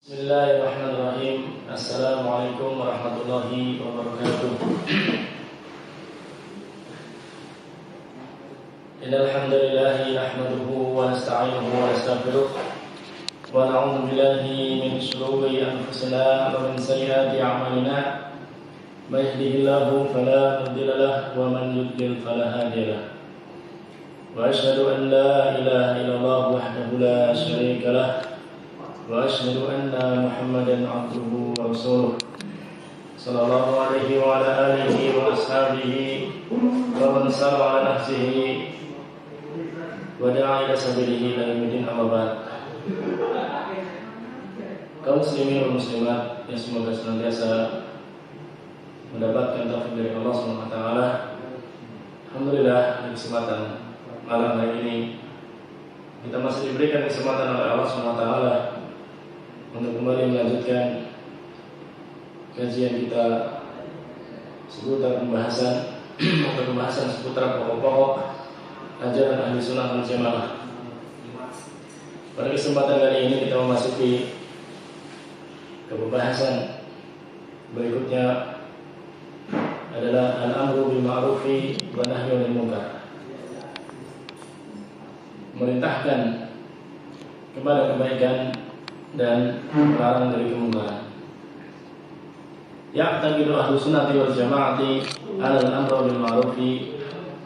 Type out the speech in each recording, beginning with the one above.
Bismillahirrahmanirrahim. Assalamualaikum warahmatullahi wabarakatuh. Innal hamdalillah nahmaduhu wa nasta'inuhu wa nastaghfiruh wa na'udzu billahi min shururi anfusina wa min sayyiati a'malina. May yahdihillahu fala mudilla lahu wa man yudlil fala hadiya lahu. Wa asyhadu an la ilaha illallah wahdahu la syarika lahu wa asyhadu anna Muhammadan abduhu wa rasuluh sallallahu alaihi wa ala alihi wa ashabihi wa man sara ala nahsihi wa da'a ila sabilihi ila yaumil amma ba'd. Kaum muslimin dan muslimat yang semoga senantiasa mendapatkan taufik dari Allah Subhanahu wa taala. Alhamdulillah, di kesempatan malam hari ini kita masih diberikan kesempatan oleh Allah Subhanahu wa taala untuk kembali melanjutkan kajian kita seputar pembahasan seputar pokok-pokok ajaran ahli sunnah wal jamaah. Pada kesempatan kali ini kita memasuki ke pembahasan berikutnya adalah al-amru bil ma'rufi wa nahyu 'anil munkar. Merintahkan kepada kebaikan dan melarang dari kemungkaran. Ya'taqidu ahlu sunnati wal jama'ati 'ala al-amri bil ma'rufi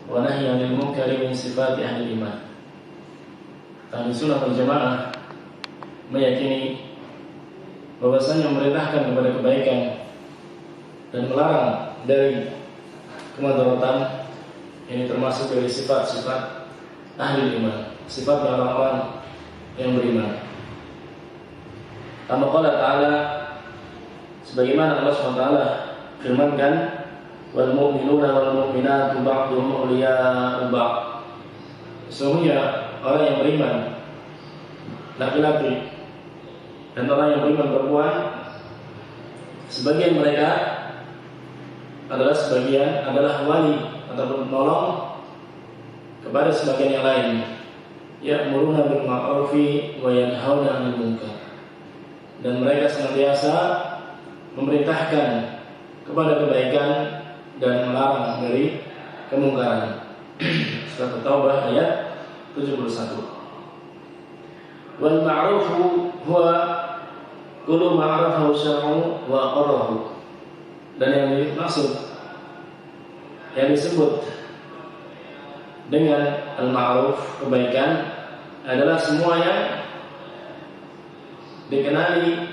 wa nahyi 'anil munkari min sifati ahli iman. Ahli sunnah wal jamaah meyakini bahwasanya memerintahkan kepada kebaikan dan melarang dari kemadaratan ini termasuk dari sifat-sifat ahli iman, sifat orang-orang yang beriman. Kama qala ta'ala, sebagaimana Allah SWT firmankan, wal mu'minuna wal mu'minatu ba'duhum awliya'u ba'd. Sesungguhnya orang yang beriman laki-laki dan orang yang beriman perempuan, sebagian mereka adalah wali ataupun penolong kepada sebagian yang lain. Ya'muruna bil ma'rufi wa yanhauna 'anil munkar. Dan mereka senantiasa memerintahkan kepada kebaikan dan melarang dari kemungkaran. Surat At-Taubah ayat 71. Wal ma'rufu huwa kullu ma'rafahu syar'u wa aqarrahu. Dan yang dimaksud, yang disebut dengan al-ma'ruf, kebaikan, adalah semua yang dikenali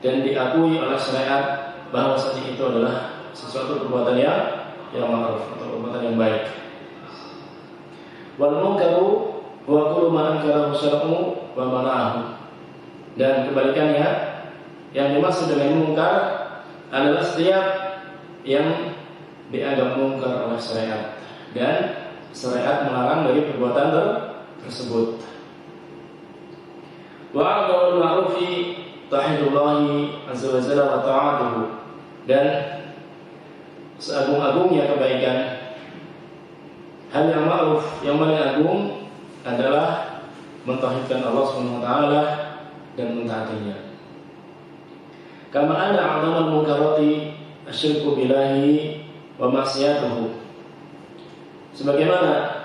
dan diakui oleh syariat bahwasanya itu adalah sesuatu perbuatan yang ma'ruf atau perbuatan yang baik. Wal munkaru huwa kullu ma ankarahu syar'u wa mana'ahu. Dan kebalikannya, yang dimaksud dengan munkar adalah setiap yang dianggap munkar oleh syariat dan syariat melarang dari perbuatan tersebut. Wa a'dhamul ma'rufi tahidullahi azza wa jalla wa ta'atuhu. Dan seagung-agungnya kebaikan, hal yang ma'ruf yang paling agung adalah mentauhidkan Allah Subhanahu wa taala dan mentaatinya. Kama anna 'adhamal munkarati asyirku billahi wa ma'siyatuhu. Sebagaimana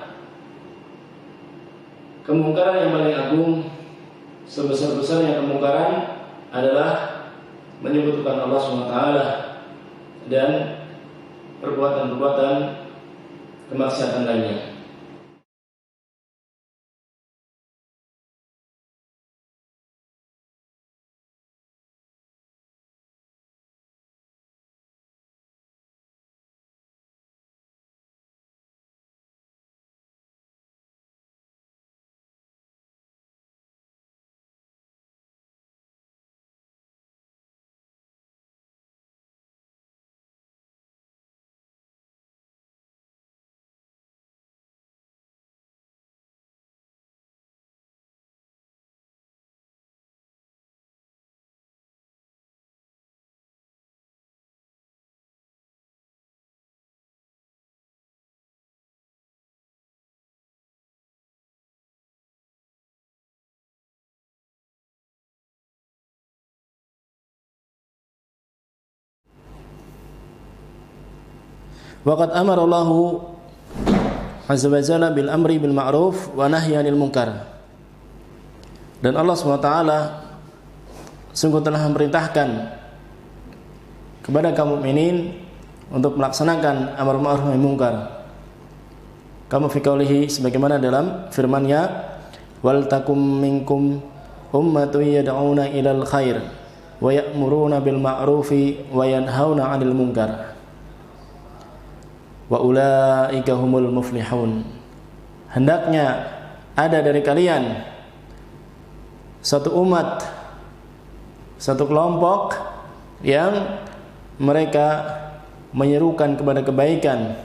kemungkaran yang paling agung, sebesar-besarnya kemungkaran adalah menyebutkan Allah SWT dan perbuatan-perbuatan kemaksiatan lainnya. Wa qad amara Allahu azza wa jalla bil amri bil ma'ruf wa nahyi 'anil munkar. Dan Allah SWT sungguh telah memerintahkan kepada kaum mukminin untuk melaksanakan amar ma'ruf nahi munkar. Kama fi qoulihi, sebagaimana dalam firman-Nya, wal takum minkum ummatun yad'una ilal khair wa ya'muruna bil ma'rufi wa yanhauna 'anil munkar wa ulaika humul muflihun. Hendaknya ada dari kalian satu umat, satu kelompok yang mereka menyerukan kepada kebaikan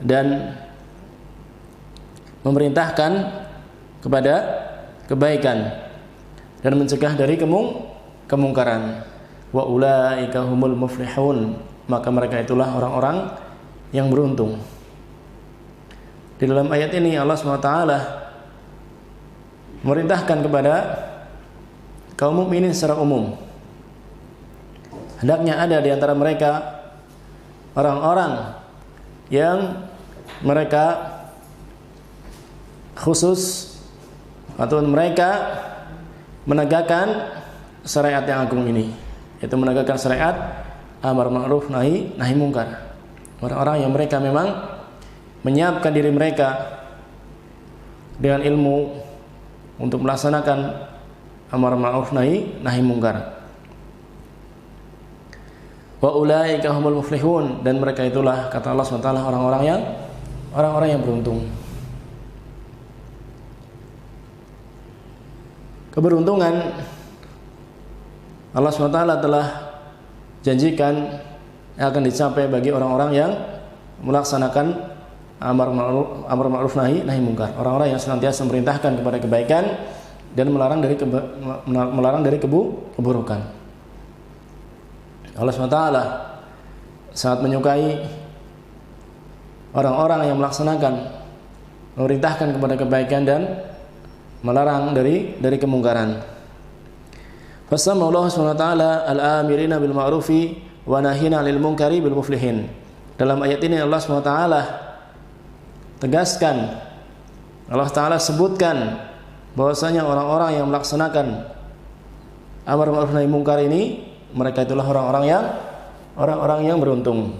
dan memerintahkan kepada kebaikan dan mencegah dari kemungkaran. Wa ulaika humul muflihun, maka mereka itulah orang-orang yang beruntung. Di dalam ayat ini Allah SWT memerintahkan kepada kaum mukminin secara umum, hendaknya ada di antara mereka orang-orang yang mereka khusus atau mereka menegakkan syariat yang agung ini, yaitu menegakkan syariat amar ma'ruf nahi munkar. Orang-orang yang mereka memang menyiapkan diri mereka dengan ilmu untuk melaksanakan amar ma'ruf nahi munkar. Wa ulaika humul muflihun, dan mereka itulah, kata Allah SWT, orang-orang yang beruntung. Keberuntungan Allah SWT telah janjikan akan dicapai bagi orang-orang yang melaksanakan amar ma'ruf nahi munkar. Orang-orang yang senantiasa memerintahkan kepada kebaikan dan melarang dari keburukan. Allah SWT sangat menyukai orang-orang yang memerintahkan kepada kebaikan dan melarang dari kemungkaran. Fasama Allah SWT al-amirina bil ma'rufi wa nahina 'anil munkari bil muflihin. Dalam ayat ini Allah SWT tegaskan, Allah Ta'ala sebutkan bahwasanya orang-orang yang melaksanakan amar ma'ruf nahi munkar ini, mereka itulah orang-orang yang beruntung.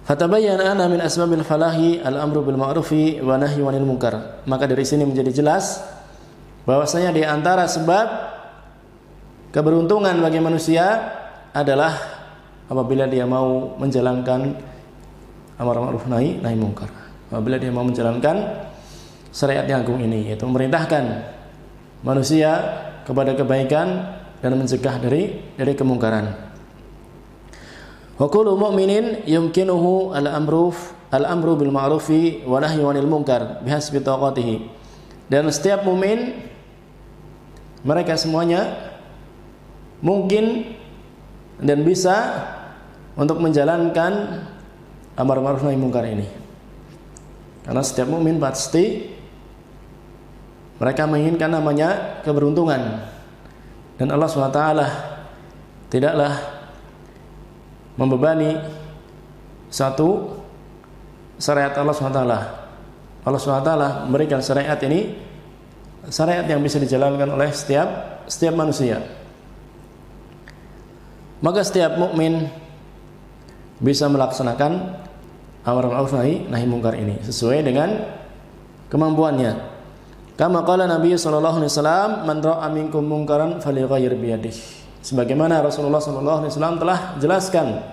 Fatabayyana anna min asbabil falahi al-amru bil ma'rufi wa nahyi 'anil munkar. Maka dari sini menjadi jelas bahwasanya di antara sebab keberuntungan bagi manusia adalah apabila dia mau menjalankan amar ma'ruf nahi munkar. Apabila dia mau menjalankan syariat yang agung ini, yaitu memerintahkan manusia kepada kebaikan dan mencegah dari kemungkaran. Wa kullu mu'minin yumkinuhu al-amru bil ma'rufi wa nahyi 'anil munkar bihasbi taqatihi. Dan setiap mukmin, mereka semuanya mungkin dan bisa untuk menjalankan amar ma'ruf nahi munkar ini. Karena setiap mukmin pasti mereka menginginkan namanya keberuntungan. Dan Allah SWT tidaklah membebani satu syariat Allah SWT. Allah SWT memberikan syariat ini, syariat yang bisa dijalankan oleh setiap manusia. Maka setiap mukmin bisa melaksanakan amar ma'ruf nahi munkar ini sesuai dengan kemampuannya. Kama qala Nabi sallallahu alaihi wasallam, man ra'a minkum munkaran falyughayyir bi yadihi. Sebagaimana Rasulullah sallallahu alaihi wasallam telah jelaskan,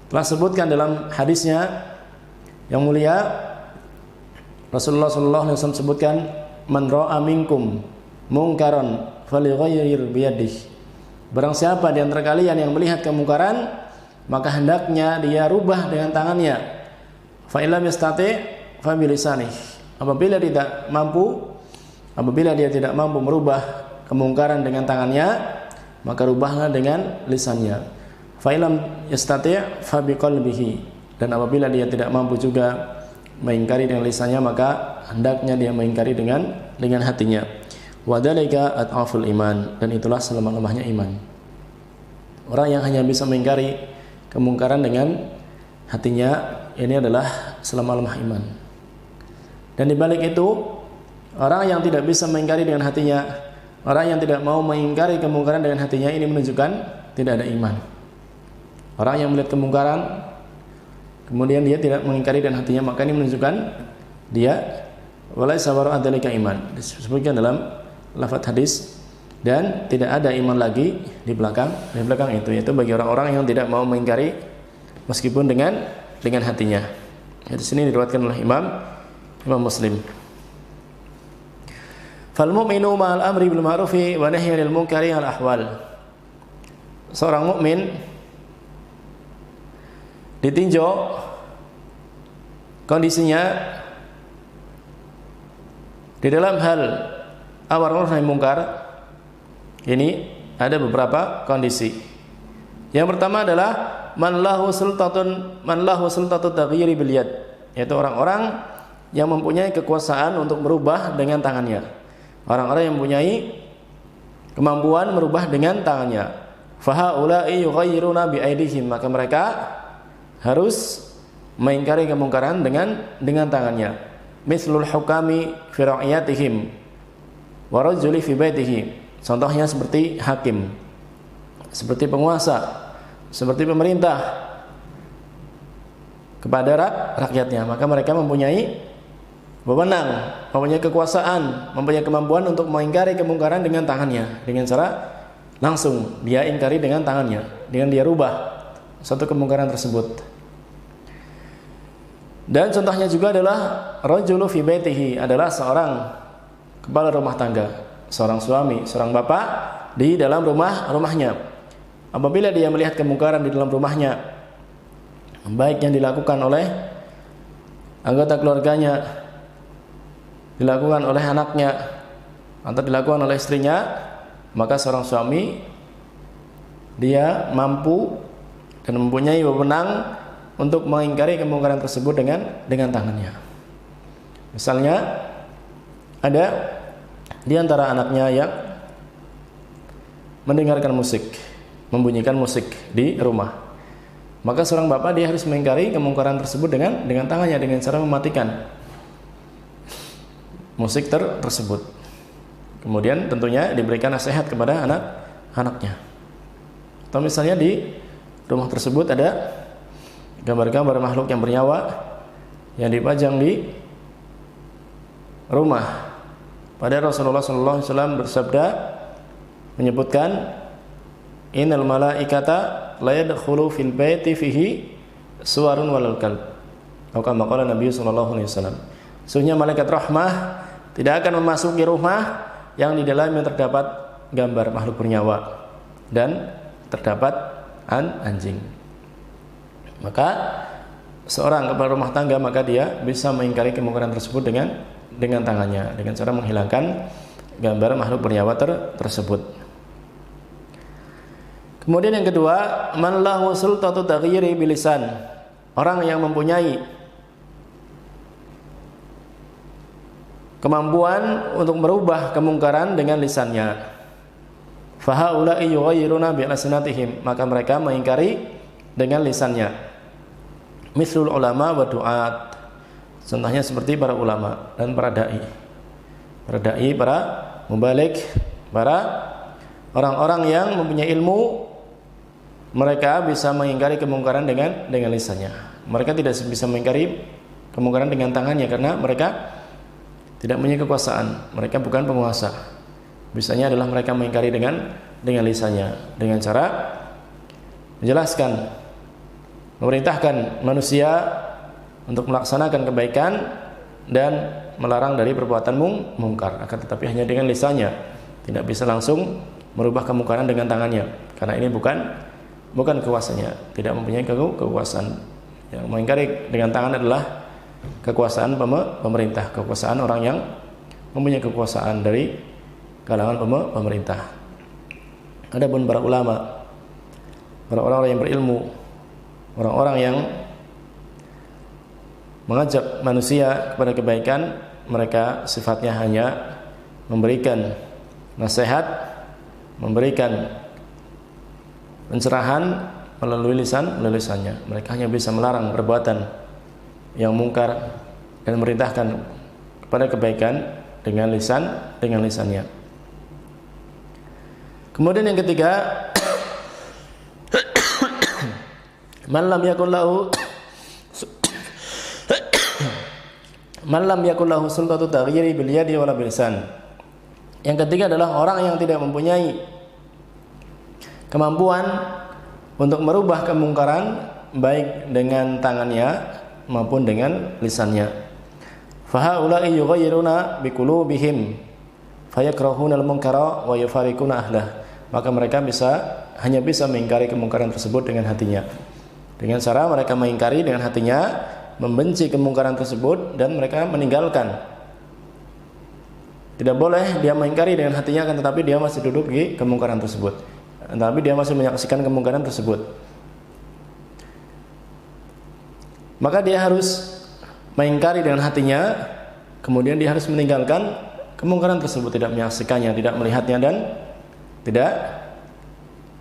telah sebutkan dalam hadisnya yang mulia, Rasulullah sallallahu alaihi wasallam sebutkan, man ra'a minkum munkaran falyughayyir bi yadihi. Barang siapa di antara kalian yang melihat kemungkaran, maka hendaknya dia rubah dengan tangannya. Fa illam yastati' fa bilisanihi. Apabila dia tidak mampu merubah kemungkaran dengan tangannya, maka rubahlah dengan lisannya. Fa illam yastati' fa biqalbihi. Dan apabila dia tidak mampu juga mengingkari dengan lisannya, maka hendaknya dia mengingkari dengan hatinya. Wadzalika at'aful iman, dan itulah selemah-lemahnya iman. Orang yang hanya bisa mengingkari kemungkaran dengan hatinya ini adalah selama lemah iman. Dan di balik itu, orang yang tidak bisa mengingkari dengan hatinya, orang yang tidak mau mengingkari kemungkaran dengan hatinya, ini menunjukkan tidak ada iman. Orang yang melihat kemungkaran kemudian dia tidak mengingkari dengan hatinya, maka ini menunjukkan dia walaysa wara'at dzalika iman. Disebutkan dalam lafaz hadis, dan tidak ada iman lagi di belakang itu, yaitu bagi orang-orang yang tidak mau mengingkari meskipun dengan hatinya. Di sini diriwayatkan oleh Imam Muslim. Fal mu'minu ma'al amri bil ma'rufi wa nahyi 'anil munkari al ahwal. Seorang mukmin ditinjau kondisinya di dalam hal amar ma'ruf nahi munkar. Ini ada beberapa kondisi. Yang pertama adalah man lahu sultatut taghyiri bil yad, yaitu orang-orang yang mempunyai kekuasaan untuk merubah dengan tangannya. Orang-orang yang mempunyai kemampuan merubah dengan tangannya. Fa haula'i yughayyiruna bi aydihim, maka mereka harus mengingkari kemungkaran dengan tangannya. Mislul hukami fi ra'iyatihim wa rajuli fi baitihi. Contohnya seperti hakim, seperti penguasa, seperti pemerintah kepada rakyatnya, maka mereka mempunyai wewenang, mempunyai kekuasaan, mempunyai kemampuan untuk mengingkari kemungkaran dengan tangannya, dengan cara langsung dia ingkari dengan tangannya, dengan dia rubah satu kemungkaran tersebut. Dan contohnya juga adalah rajulu fi baitihi, adalah seorang kepala rumah tangga, seorang suami, seorang bapak di dalam rumahnya. Apabila dia melihat kemungkaran di dalam rumahnya, baik yang dilakukan oleh anggota keluarganya, dilakukan oleh anaknya, atau dilakukan oleh istrinya, maka seorang suami dia mampu dan mempunyai wewenang untuk mengingkari kemungkaran tersebut dengan tangannya. Misalnya ada di antara anaknya yang mendengarkan musik, membunyikan musik di rumah, maka seorang bapak dia harus mengingkari kemungkaran tersebut dengan tangannya, dengan cara mematikan musik tersebut. Kemudian tentunya diberikan nasihat kepada anak-anaknya. Atau misalnya di rumah tersebut ada gambar-gambar makhluk yang bernyawa yang dipajang di rumah. Padahal Rasulullah SAW bersabda, menyebutkan, innal malaikata la yadkhulu fil baiti fihi suwarun walal kalb. Atau kama qala Nabi SAW, sesungguhnya malaikat rahmah tidak akan memasuki rumah yang di dalamnya terdapat gambar makhluk bernyawa dan terdapat anjing. Maka seorang kepala rumah tangga, maka dia bisa mengingkari kemungkaran tersebut dengan tangannya, dengan cara menghilangkan gambar makhluk bernyawa tersebut. Kemudian yang kedua, man lahu sultatu taghyiri bilisan, orang yang mempunyai kemampuan untuk merubah kemungkaran dengan lisannya. Fa haula'i yughayyiruna bi alsinatihim, maka mereka mengingkari dengan lisannya. Mislul ulama wa du'at, contohnya seperti para ulama dan para dai. Para dai, para mubalik, para orang-orang yang mempunyai ilmu, mereka bisa mengingkari kemungkaran dengan lisannya. Mereka tidak bisa mengingkari kemungkaran dengan tangannya karena mereka tidak punya kekuasaan, mereka bukan penguasa. Bisanya adalah mereka mengingkari dengan lisannya, dengan cara menjelaskan, memerintahkan manusia untuk melaksanakan kebaikan dan melarang dari perbuatan mungkar. Akan tetapi hanya dengan lisannya, tidak bisa langsung merubah kemungkaran dengan tangannya, karena ini bukan kekuasaannya, tidak mempunyai kekuasaan. Yang mengingkari dengan tangan adalah kekuasaan pemerintah, kekuasaan orang yang mempunyai kekuasaan dari kalangan pemerintah. Adapun para ulama, para orang yang berilmu, orang-orang yang mengajak manusia kepada kebaikan, mereka sifatnya hanya memberikan nasihat, memberikan pencerahan melalui lisannya. Mereka hanya bisa melarang perbuatan yang mungkar dan memerintahkan kepada kebaikan dengan lisannya. Kemudian yang ketiga, man lam yakul lahu sultatu taghyiri bil yadi wala bil lisan. Yang ketiga adalah orang yang tidak mempunyai kemampuan untuk merubah kemungkaran baik dengan tangannya maupun dengan lisannya. Fa haula'i yughayyiruna biqulubihim fayakrahuna al-munkara wa yufariquna ahlah. Maka mereka hanya bisa mengingkari kemungkaran tersebut dengan hatinya. Dengan cara mereka mengingkari dengan hatinya, membenci kemungkaran tersebut dan mereka meninggalkan. Tidak boleh dia mengingkari dengan hatinya, akan tetapi dia masih duduk di kemungkaran tersebut. Tapi dia masih menyaksikan kemungkaran tersebut. Maka dia harus mengingkari dengan hatinya, kemudian dia harus meninggalkan kemungkaran tersebut, tidak menyaksikannya, tidak melihatnya dan tidak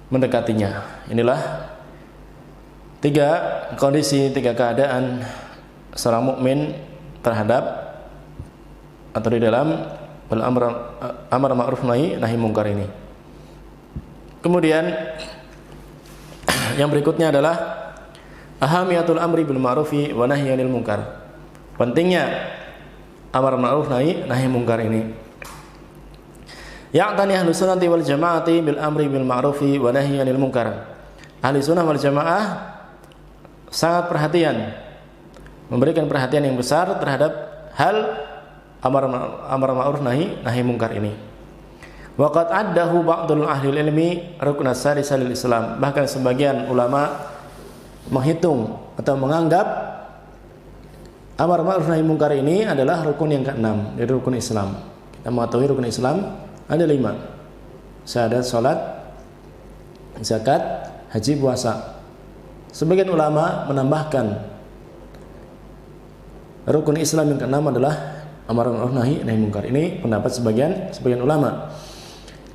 mendekatinya. Inilah tiga kondisi, tiga keadaan seorang mukmin terhadap atau di dalam amar ma'ruf nahi munkar ini. Kemudian yang berikutnya adalah ahamiyatul amri bil ma'rufi wa nahyi 'anil munkar. Pentingnya amar ma'ruf nahi munkar ini. Ya'tani ahli sunnati wal jama'ati bil amri bil ma'rufi wa nahyi 'anil munkar. Ahli sunnah wal jamaah sangat perhatian, memberikan perhatian yang besar terhadap hal amar ma'ruf nahi munkar ini. Wa qad addahu ba'dul ahli ilmi ruknan sadis lil Islam. Bahkan sebagian ulama menghitung atau menganggap amar ma'ruf nahi munkar ini adalah rukun yang ke-6 dari rukun Islam. Kita mengetahui rukun Islam ada 5. Syahadat, salat, zakat, haji, puasa. Sebagian ulama menambahkan rukun Islam yang ke-6 adalah amar ma'ruf nahi munkar. Ini pendapat sebagian ulama.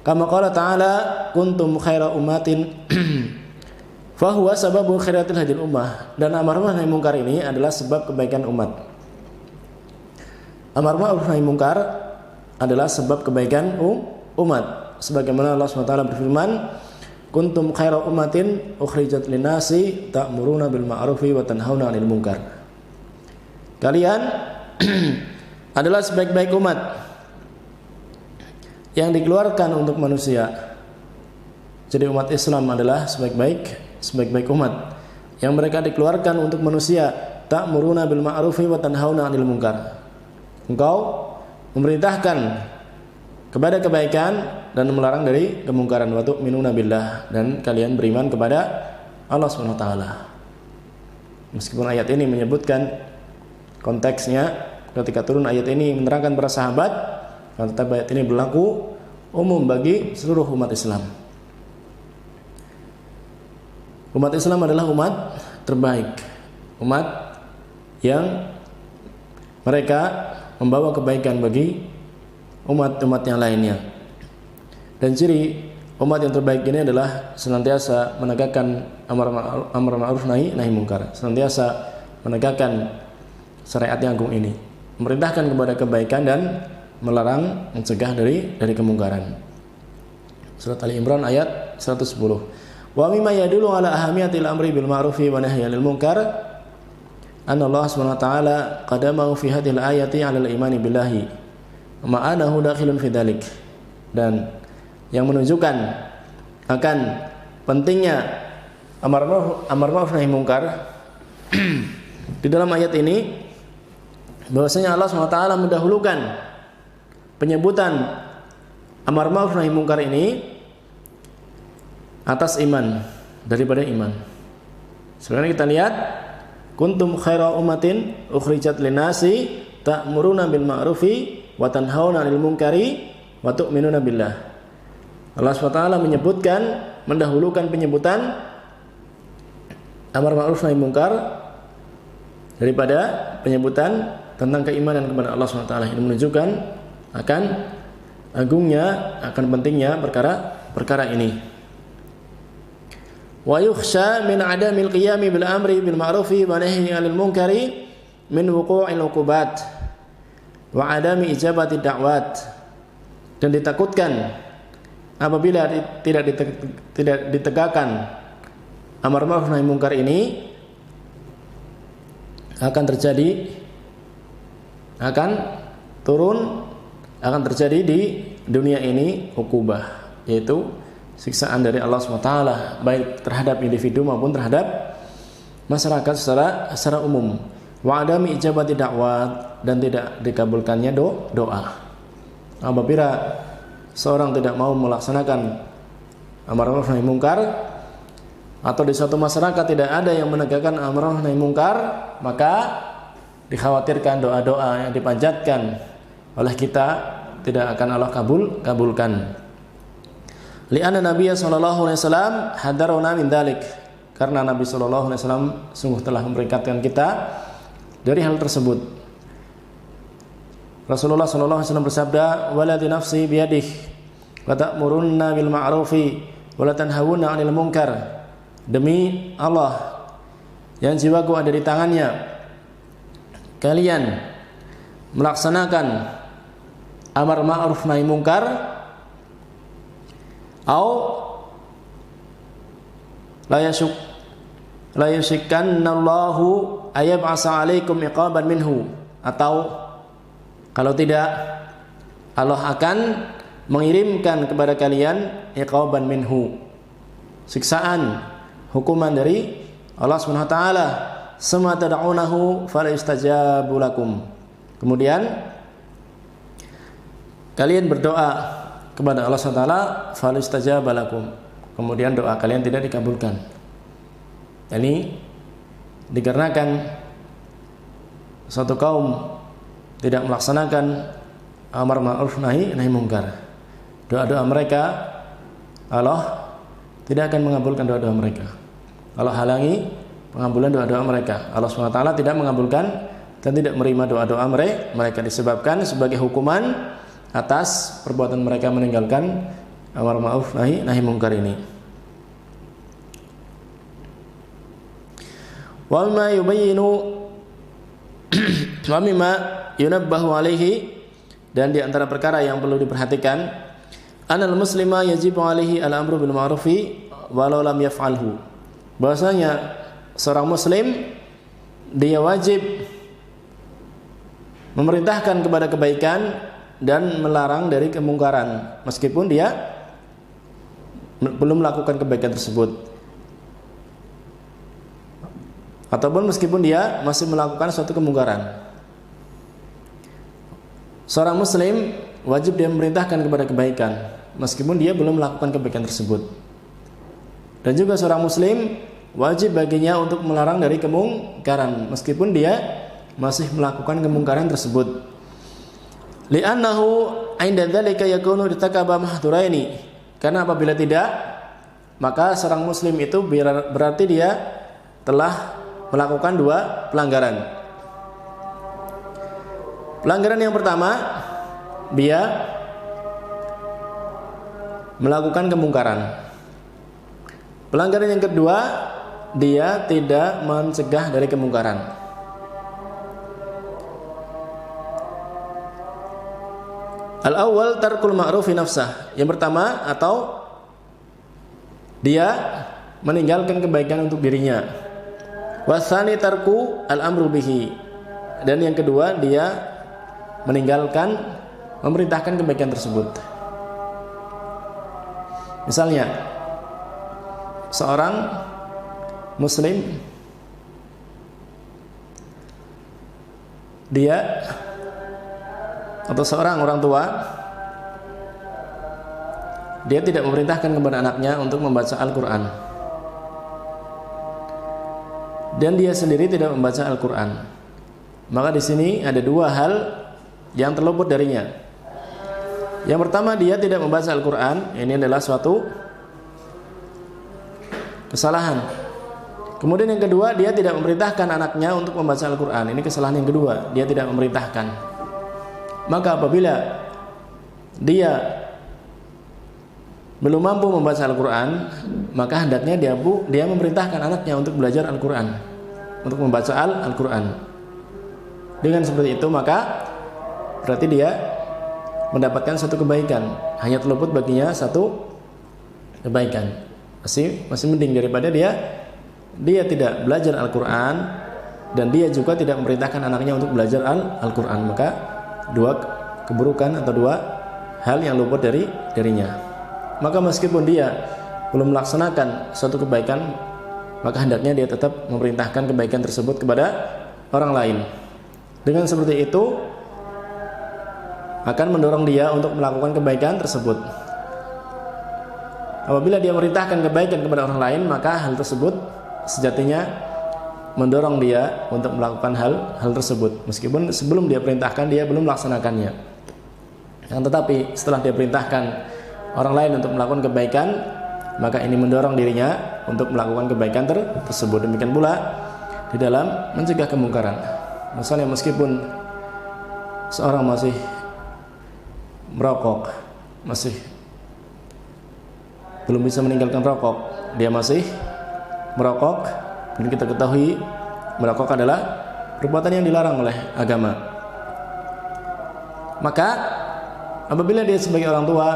Kama qala ta'ala kuntum khaira ummatin fa huwa sababu khairatil hadil ummah. Dan amar ma'ruf nahi munkar ini adalah sebab kebaikan umat. Amar ma'ruf nahi munkar adalah sebab kebaikan umat. Sebagaimana Allah SWT berfirman, kuntum khaira ummatin ukhrijat linnasi ta'muruna bil ma'rufi wa tanhauna 'anil munkar. Kalian adalah sebaik-baik umat yang dikeluarkan untuk manusia. Jadi umat Islam adalah sebaik-baik umat yang mereka dikeluarkan untuk manusia. Ta'muruna bil ma'rufi wa tanhauna 'anil munkar. Engkau memerintahkan kepada kebaikan dan melarang dari kemungkaran. Wa tu'minuna billah, dan kalian beriman kepada Allah Subhanahu wa taala. Meskipun ayat ini menyebutkan konteksnya ketika turun ayat ini menerangkan para sahabat, tetapi ayat ini berlaku umum bagi seluruh umat Islam. Umat Islam adalah umat terbaik, umat yang mereka membawa kebaikan bagi umat-umat yang lainnya. Dan ciri umat yang terbaik ini adalah senantiasa menegakkan amar ma'ruf nahi munkar, senantiasa menegakkan syariat yang agung ini, memerintahkan kepada kebaikan dan melarang, mencegah dari kemungkaran. Surat Ali Imran ayat 110. Wa mimma yadullu ala ahamiyatil amri bil ma'rufi wa nahyi 'anil munkar anna Allah Subhanahu wa taala qadamahu fi hadhil ayati 'ala al-imani billahi wa ma'anahu dakhilun fi dzalik. Dan yang menunjukkan akan pentingnya amar ma'ruf nahi munkar di dalam ayat ini, bahwasanya Allah SWT mendahulukan penyebutan amar ma'ruf nahi munkar ini atas iman daripada iman. Sekarang kita lihat, kuntum khaira ummatin ukhrijat linnasi ta'muruna bil ma'rufi wa tanhauna 'anil munkari wa tu'minuna billah. Allah SWT menyebutkan, mendahulukan penyebutan amar ma'ruf nahi munkar daripada penyebutan tentang keimanan kepada Allah SWT. Ini menunjukkan akan agungnya, akan pentingnya perkara ini. Wa yukhsha min adamil qiyami bil amri bil ma'rufi wa nahyi 'anil munkari min wuqu'il 'uqubat wa adami ijabati da'wat. Dan ditakutkan apabila tidak ditegakkan amar ma'ruf nahi munkar ini akan terjadi di dunia ini ukubah, yaitu siksaan dari Allah SWT, baik terhadap individu maupun terhadap masyarakat secara umum. Wa adami ijabati da'wat, dan tidak dikabulkannya doa. Apabila seorang tidak mau melaksanakan amar ma'ruf nahi munkar, atau di suatu masyarakat tidak ada yang menegakkan amar ma'ruf nahi munkar, maka dikhawatirkan doa-doa yang dipanjatkan oleh kita tidak akan Allah kabulkan. Li'anna Nabi sallallahu alaihi wasallam hadaruna min dzalik, karena Nabi sallallahu alaihi wasallam sungguh telah memperingatkan kita dari hal tersebut. Rasulullah sallallahu alaihi wasallam bersabda, "Walladzi nafsi biyadihi wa ta'murunna bil ma'rufi wa la tanhawunna 'anil munkar." Demi Allah yang jiwaku ada di tangannya, kalian melaksanakan amar ma'ruf nahi munkar, la yashikannallahu ayab'asa 'alaikum iqaban minhu, atau kalau tidak Allah akan mengirimkan kepada kalian iqaban minhu, siksaan, hukuman dari Allah Subhanahu wa taala. Summa tad'unahu fala yustajabu lakum. Kemudian kalian berdoa kepada Allah Subhanahu wa taala, fala yustajabu lakum. Kemudian doa kalian tidak dikabulkan. Ini dikarenakan suatu kaum tidak melaksanakan amar ma'ruf nahi munkar. Doa-doa mereka Allah tidak akan mengabulkan doa-doa mereka. Allah halangi pengabulan doa-doa mereka. Allah SWT tidak mengabulkan dan tidak menerima doa-doa mereka disebabkan sebagai hukuman atas perbuatan mereka meninggalkan amar ma'ruf nahi munkar ini. Wa mimma yubayyinu wa mimma yunabbahu alaihi, dan di antara perkara yang perlu diperhatikan, anal muslima yajibu alaihi al-amru bil ma'rufi walau lam yaf'alhu. Bahwasanya seorang muslim dia wajib memerintahkan kepada kebaikan dan melarang dari kemungkaran meskipun dia belum melakukan kebaikan tersebut, ataupun meskipun dia masih melakukan suatu kemungkaran. Seorang muslim wajib dia memerintahkan kepada kebaikan meskipun dia belum melakukan kebaikan tersebut. Dan juga seorang muslim wajib baginya untuk melarang dari kemungkaran meskipun dia masih melakukan kemungkaran tersebut. Li'annahu 'inda dzalika yakunu irtakaba mahdhuraini. Karena apabila tidak, maka seorang muslim itu berarti dia telah melakukan dua pelanggaran. Pelanggaran yang pertama, dia melakukan kemungkaran. Pelanggaran yang kedua, dia tidak mencegah dari kemungkaran. Al-awwal tarkul ma'rufi nafsah. Yang pertama, atau dia meninggalkan kebaikan untuk dirinya. Wasani tarku al-amru bihi. Dan yang kedua, dia meninggalkan memerintahkan kebaikan tersebut. Misalnya, seorang muslim dia atau seorang orang tua dia tidak memerintahkan kepada anaknya untuk membaca Al-Quran, dan dia sendiri tidak membaca Al-Quran, maka di sini ada dua hal yang terluput darinya. Yang pertama, dia tidak membaca Al-Quran, ini adalah suatu kesalahan. Kemudian yang kedua, dia tidak memerintahkan anaknya untuk membaca Al-Quran, ini kesalahan yang kedua, dia tidak memerintahkan. Maka apabila dia belum mampu membaca Al-Quran, maka hendaknya dia memerintahkan anaknya untuk belajar Al-Quran, untuk membaca Al-Quran. Dengan seperti itu maka berarti dia mendapatkan satu kebaikan, hanya terluput baginya satu kebaikan. Masih mending daripada dia tidak belajar Al-Quran dan dia juga tidak memerintahkan anaknya untuk belajar Al-Quran. Maka dua keburukan atau dua hal yang luput darinya. Maka meskipun dia belum melaksanakan suatu kebaikan, maka hendaknya dia tetap memerintahkan kebaikan tersebut kepada orang lain. Dengan seperti itu akan mendorong dia untuk melakukan kebaikan tersebut. Apabila dia memerintahkan kebaikan kepada orang lain, maka hal tersebut sejatinya mendorong dia untuk melakukan hal tersebut, meskipun sebelum dia perintahkan dia belum melaksanakannya. Tetapi setelah dia perintahkan orang lain untuk melakukan kebaikan, maka ini mendorong dirinya untuk melakukan kebaikan tersebut. Demikian pula di dalam mencegah kemungkaran. Misalnya meskipun seorang masih merokok, masih belum bisa meninggalkan rokok, dia masih merokok, dan kita ketahui merokok adalah perbuatan yang dilarang oleh agama. Maka apabila dia sebagai orang tua,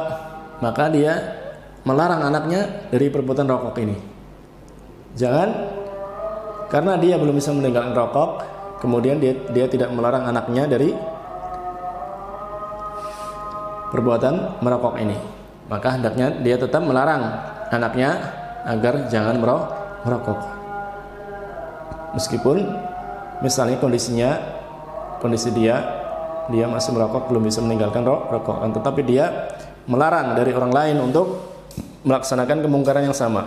maka dia melarang anaknya dari perbuatan rokok ini. Jangan karena dia belum bisa meninggalkan rokok, kemudian dia tidak melarang anaknya dari perbuatan merokok ini. Maka hendaknya dia tetap melarang anaknya agar jangan merokok. Meskipun misalnya kondisi dia masih merokok, belum bisa meninggalkan rokok, tetapi dia melarang dari orang lain untuk melaksanakan kemungkaran yang sama.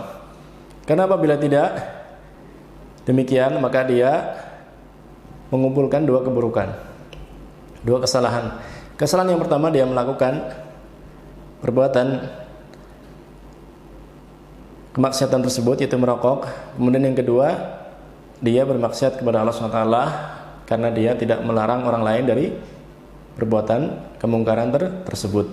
Karena apabila tidak demikian, maka dia mengumpulkan dua keburukan, dua kesalahan. Kesalahan yang pertama, dia melakukan perbuatan kemaksiatan tersebut, yaitu merokok. Kemudian yang kedua, dia bermaksiat kepada Allah SWT karena dia tidak melarang orang lain dari perbuatan kemungkaran tersebut.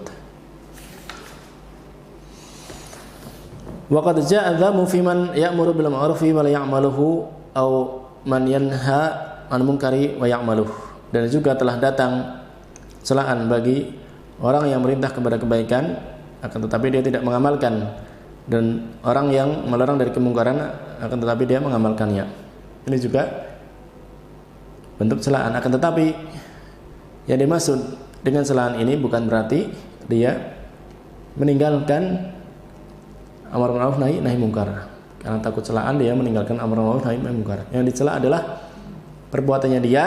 Wa qad jaa'a dzamu fi man ya'muru bil ma'rufi wa la ya'maluhu aw man yanha 'anil munkari wa ya'maluhu. Dan juga telah datang celaan bagi orang yang merintah kepada kebaikan akan tetapi dia tidak mengamalkan, dan orang yang melarang dari kemungkaran akan tetapi dia mengamalkannya. Ini juga bentuk celaan. Akan tetapi yang dimaksud dengan celaan ini bukan berarti dia meninggalkan amar ma'ruf nahi munkar. Karena takut celaan dia meninggalkan amar ma'ruf nahi munkar. Yang dicela adalah perbuatannya dia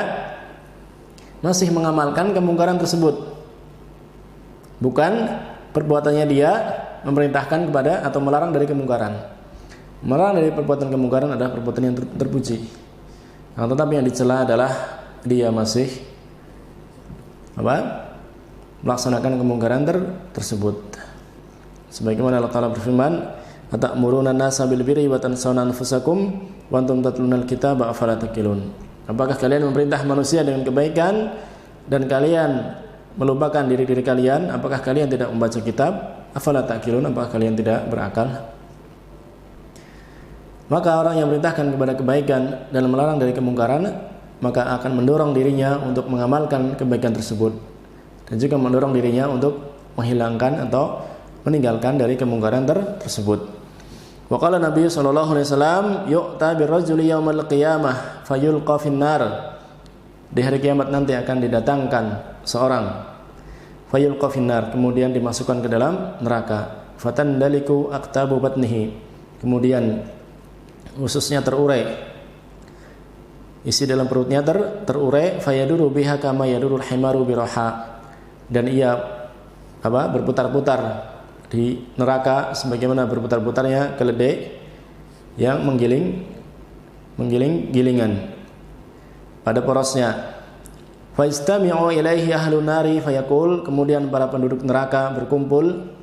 masih mengamalkan kemungkaran tersebut. Bukan perbuatannya dia memerintahkan kepada atau melarang dari kemungkaran. Melarang dari perbuatan kemungkaran adalah perbuatan yang terpuji. Nah, tetapi yang dicela adalah dia masih melaksanakan kemungkaran tersebut. Sebagaimana Allah Ta'ala berfirman, "Atamuruna an-nasa bil birri wa tansawna anfusakum wa antum tatlunal kitaba afala taqilun." Apakah kalian memerintah manusia dengan kebaikan dan kalian melupakan diri kalian? Apakah kalian tidak membaca kitab? Afala taqilun, apakah kalian tidak berakal? Maka orang yang memerintahkan kepada kebaikan dan melarang dari kemungkaran, maka akan mendorong dirinya untuk mengamalkan kebaikan tersebut, dan juga mendorong dirinya untuk menghilangkan atau meninggalkan dari kemungkaran tersebut. Wa qala Nabi sallallahu alaihi wasallam, yu'ta birrajuli yaumal qiyamah fayulqa finnar. Di hari kiamat nanti akan didatangkan seorang fayulqa finnar, kemudian dimasukkan ke dalam neraka. Fatandaliku aqtabu batnihi, kemudian ususnya terurai, isi dalam perutnya terurai. Fayaduru biha kama yadurul himaru biraha, dan ia berputar-putar di neraka sebagaimana berputar-putarnya keledai yang menggiling gilingan pada porosnya. Fa istami'u ilaihi ahlun nari fayaqul, kemudian para penduduk neraka berkumpul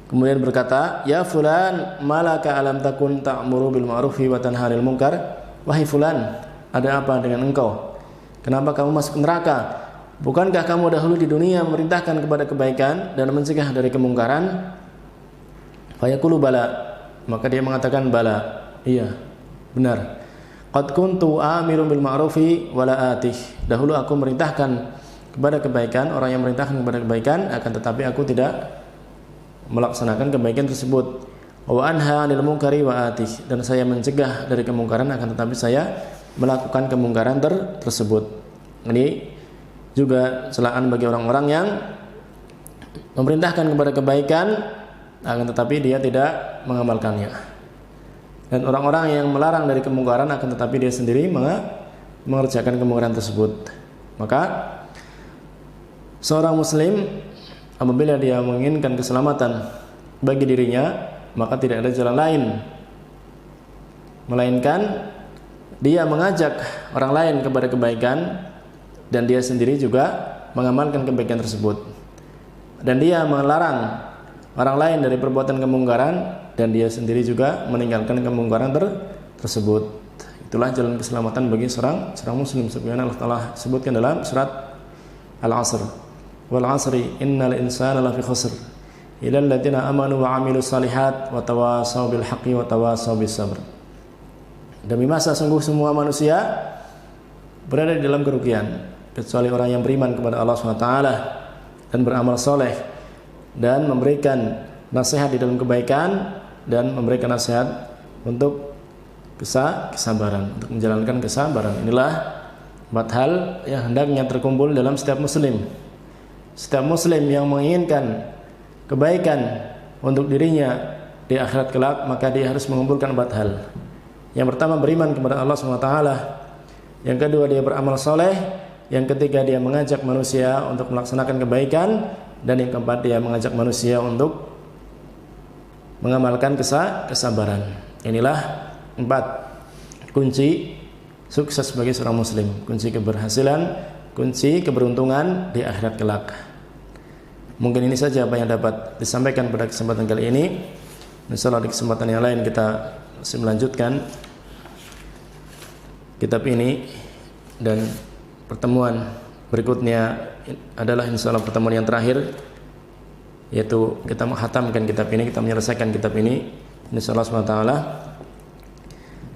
kemudian berkata, "Ya fulan, malaka alam takun ta'muru bil ma'rufi wa tanha 'anil munkar?" Wahai fulan, ada apa dengan engkau? Kenapa kamu masuk neraka? Bukankah kamu dahulu di dunia memerintahkan kepada kebaikan dan mencegah dari kemungkaran? Fayaqulu bala, maka dia mengatakan bala, iya, benar. Qad kuntu amirun bil ma'rufi wala atih. Dahulu aku merintahkan kepada kebaikan, orang yang merintahkan kepada kebaikan, akan tetapi aku tidak melaksanakan kebaikan tersebut. Wa anha 'anil munkari wa atih, dan saya mencegah dari kemungkaran, akan tetapi saya melakukan kemungkaran tersebut. Ini juga celaan bagi orang-orang yang memerintahkan kepada kebaikan, akan tetapi dia tidak mengamalkannya. Dan orang-orang yang melarang dari kemungkaran, akan tetapi dia sendiri mengerjakan kemungkaran tersebut. Maka seorang muslim apabila dia menginginkan keselamatan bagi dirinya, maka tidak ada jalan lain melainkan dia mengajak orang lain kepada kebaikan dan dia sendiri juga mengamalkan kebaikan tersebut. Dan dia melarang orang lain dari perbuatan kemungkaran dan dia sendiri juga meninggalkan kemungkaran tersebut. Itulah jalan keselamatan bagi seorang muslim. Sebagaimana Allah Ta'ala sebutkan dalam surat Al-Asr. Wal 'asri innal insana lafi khusr illa alladziina amanu wa 'amilus shalihat wa tawassaw bil haqqi wa tawassaw bis sabr. Demi masa sungguh semua manusia berada di dalam kerugian kecuali orang yang beriman kepada Allah SWT dan beramal soleh dan memberikan nasihat di dalam kebaikan dan memberikan nasihat untuk kesabaran, untuk menjalankan kesabaran. Inilah 4 hal yang hendaknya terkumpul dalam setiap muslim. Setiap muslim yang menginginkan kebaikan untuk dirinya di akhirat kelak, maka dia harus mengumpulkan 4 hal. Yang pertama, beriman kepada Allah SWT. Yang kedua, dia beramal soleh. Yang ketiga, dia mengajak manusia untuk melaksanakan kebaikan. Dan yang keempat, dia mengajak manusia untuk mengamalkan kesabaran. Inilah 4 kunci sukses bagi seorang muslim, kunci keberhasilan, kunci keberuntungan di akhirat kelak. Mungkin ini saja apa yang dapat disampaikan pada kesempatan kali ini. Insyaallah di kesempatan yang lain kita masih melanjutkan kitab ini, dan pertemuan berikutnya adalah insyaallah pertemuan yang terakhir, yaitu kita menghatamkan kitab ini, kita menyelesaikan kitab ini insyaallah SWT.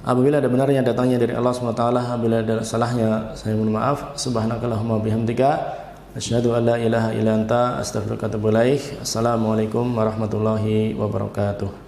Apabila ada benarnya datangnya dari Allah SWT, apabila ada salahnya saya mohon maaf. Subhanakallahumma bihamdika asyhadu an la ilaha illa anta astaghfiruka wa atubu ilaik. Assalamualaikum warahmatullahi wabarakatuh.